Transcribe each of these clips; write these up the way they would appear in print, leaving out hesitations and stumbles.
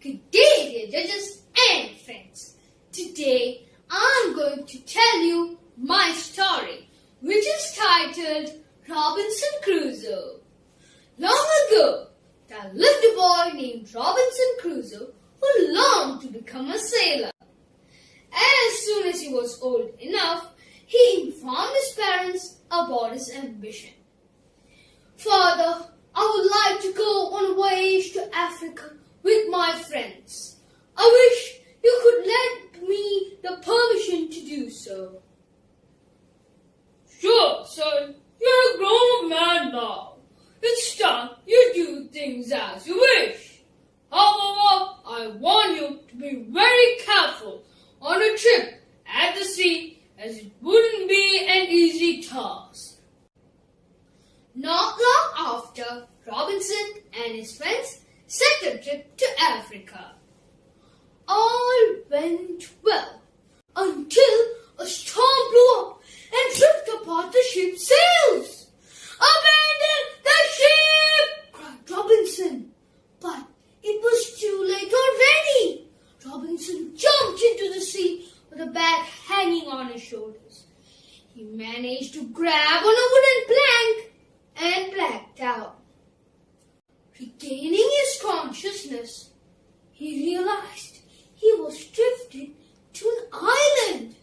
Good day, dear judges and friends. Today I'm going to tell you my story, which is titled Robinson Crusoe. Long ago, there lived a boy named Robinson Crusoe who longed to become a sailor. As soon as he was old enough, he informed his parents about his ambition. Father, I would like to go on a voyage to Africa with my friends. I wish you could lend me the permission to do so. Sure, son. You're a grown man now. It's time you do things as you wish. However, I warn you to be very careful on a trip at the sea, as it wouldn't be an easy task. Not long after, Robinson and his friends set a trip to Africa. All went well until a storm blew up and ripped apart the ship's sails. "Abandon the ship!" cried Robinson. But it was too late already. Robinson jumped into the sea with a bag hanging on his shoulders. He managed to grab on a wooden plank and blacked out. Regaining his consciousness, he realized he was drifting to an island.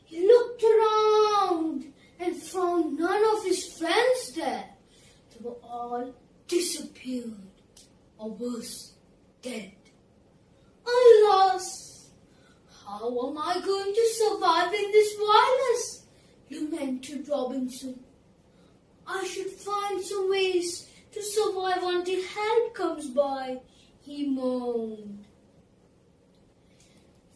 He looked around and found none of his friends there. They were all disappeared, or worse, dead. Alas, how am I going to survive in this wilderness? Lamented Robinson. I should find some ways to survive until help comes by, he moaned.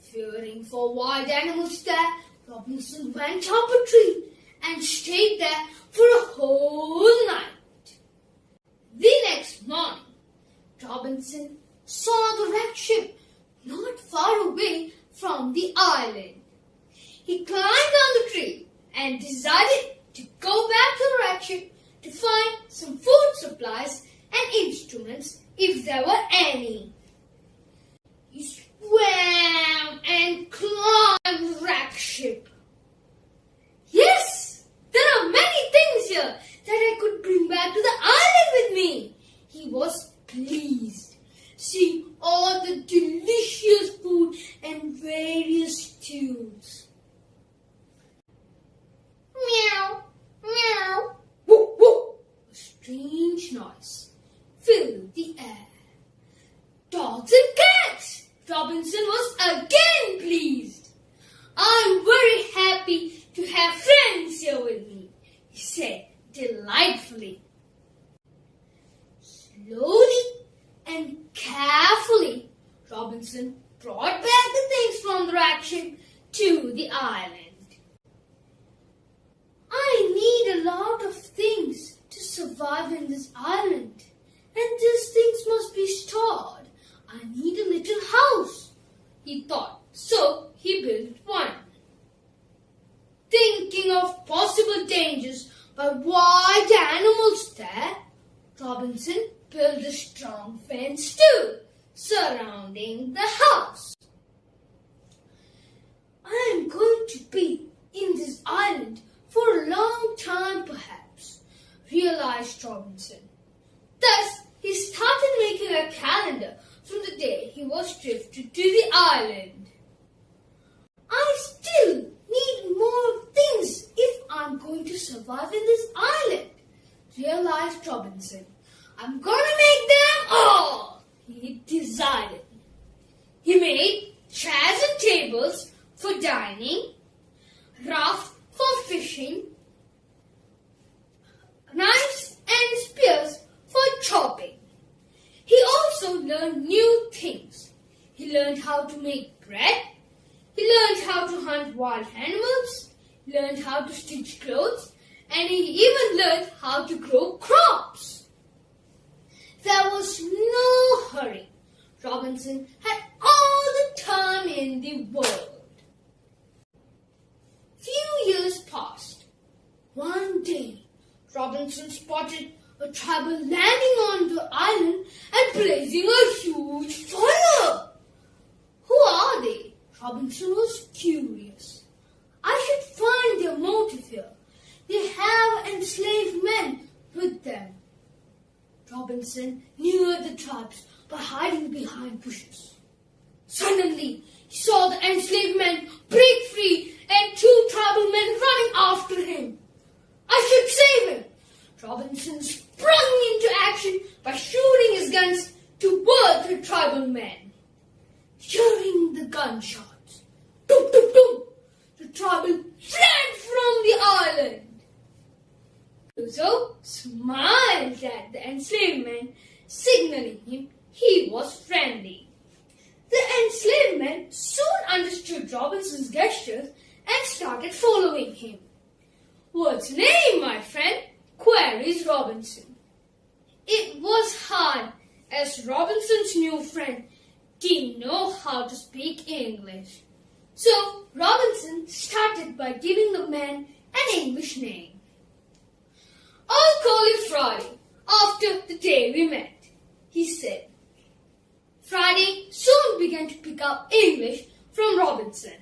Fearing for wild animals there, Robinson went up a tree and stayed there for a whole night. The next morning, Robinson saw the wrecked ship not far away from the island. He climbed on the tree and decided to go back to the wrecked ship to find some food supplies and instruments if there were any. He swam and climbed the wrecked ship. Yes, there are many things here that I could bring back to the island with me. He was pleased, seeing all the delicious food and various stews. Meow, meow. Woo, woo. A strange noise filled the air. Dogs and cats! Robinson was again pleased. I'm very happy to have friends here with me, he said delightfully. Slowly and carefully, Robinson brought back the things from the wrecked ship to the island. I need a lot of things to survive in this island, and these things must be stored. I need a little house, he thought, so he built one. Thinking of possible dangers by wild animals there, Robinson built a strong fence too, surrounding the house. I am going to be in this island for a long time perhaps, realized Robinson. Thus, he started making a calendar from the day he was drifted to the island. I still need more things if I'm going to survive in this island, realized Robinson. I'm going to make them all, he decided. He made chairs and tables for dining, rafts for fishing, knives and spears for chopping. He also learned new things. He learned how to make bread. He learned how to hunt wild animals. He learned how to stitch clothes. And he even learned how to grow crops. There was no hurry. Robinson had all the time in the world. Few years passed. One day, Robinson spotted a tribal landing on the island and blazing a huge fire. Robinson was curious. I should find their motive here. They have enslaved men with them. Robinson neared the tribes by hiding behind bushes. Suddenly, he saw the enslaved men break free and 2 tribal men running after him. I should save him. Robinson sprung into action by shooting his guns toward the tribal men. Hearing the gunshots, toom, toom, toom, the tribal fled from the island. Crusoe smiled at the enslaved men, signaling him he was friendly. The enslaved men soon understood Robinson's gestures and started following him. "What's your name, my friend?" queries Robinson. It was hard, as Robinson's new friend didn't know how to speak English. So Robinson started by giving the man an English name. "I'll call you Friday, after the day we met," he said. Friday soon began to pick up English from Robinson.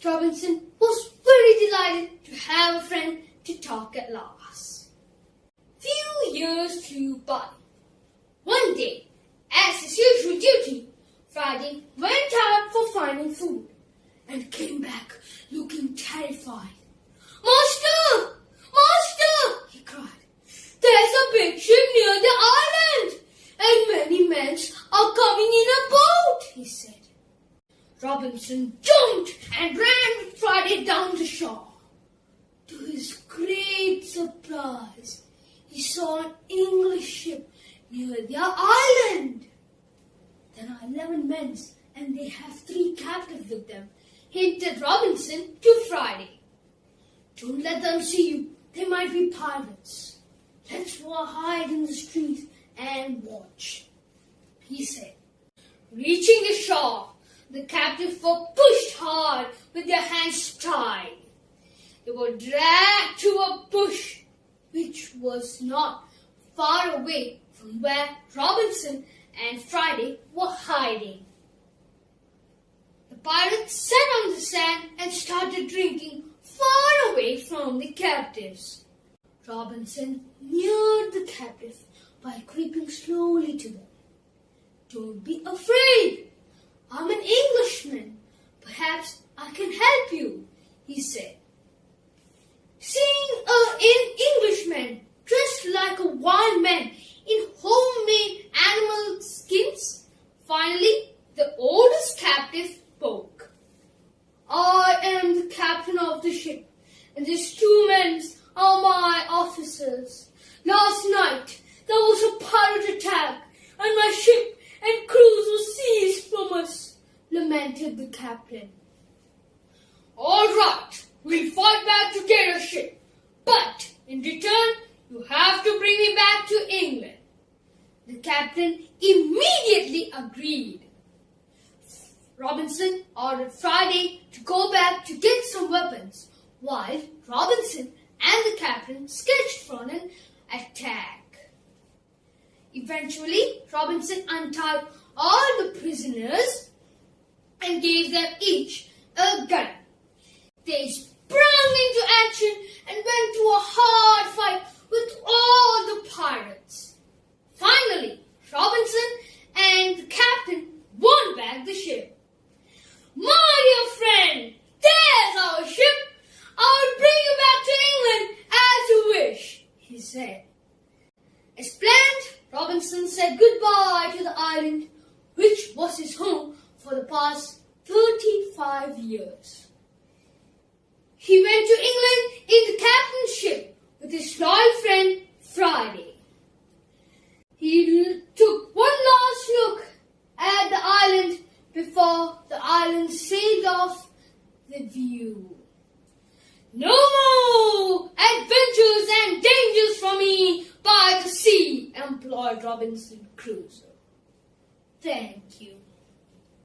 Robinson was very delighted to have a friend to talk at last. Few years flew by. One day, as his usual duty, Friday went out for finding food and came back looking terrified. "Master! Master!" he cried. "There's a big ship near the island, and many men are coming in a boat," he said. Robinson jumped and ran with Friday down the shore. To his great surprise, he saw an English ship near their island. "There are 11 men, and they have 3 captives with them," hinted Robinson to Friday. "Don't let them see you. They might be pirates. Let's go hide in the streets and watch," he said. Reaching the shore, the captives were pushed hard with their hands tied. They were dragged to a bush, which was not far away from where Robinson and Friday were hiding. The pirates sat on the sand and started drinking far away from the captives. Robinson neared the captives by creeping slowly to them. "Don't be afraid. I'm an Englishman. Perhaps I can help you," he said. Seeing an Englishman dressed like a wild man in homemade animal skins, finally the oldest captive spoke. "I am the captain of the ship, and these 2 men are my officers. Last night there was a pirate attack, and my ship and crews were seized from us," lamented the captain. "All right, we'll fight back to get our ship, but in return you have to bring me back to England." The captain immediately agreed. Robinson ordered Friday to go back to get some weapons, while Robinson and the captain sketched for an attack. Eventually, Robinson untied all the prisoners and gave them each a gun. They sprung into action and went to a hard fight with all the pirates. Finally, Robinson and the captain won back the ship. "My dear friend, there's our ship. I'll bring you back to England as you wish," he said. As planned, Robinson said goodbye to the island, which was his home for the past 35 years. He went to England in the captain's ship with his loyal friend Friday. He took one last look at the island before the island sailed off the view. "No more adventures and dangers for me by the sea," implored Robinson Crusoe. Thank you.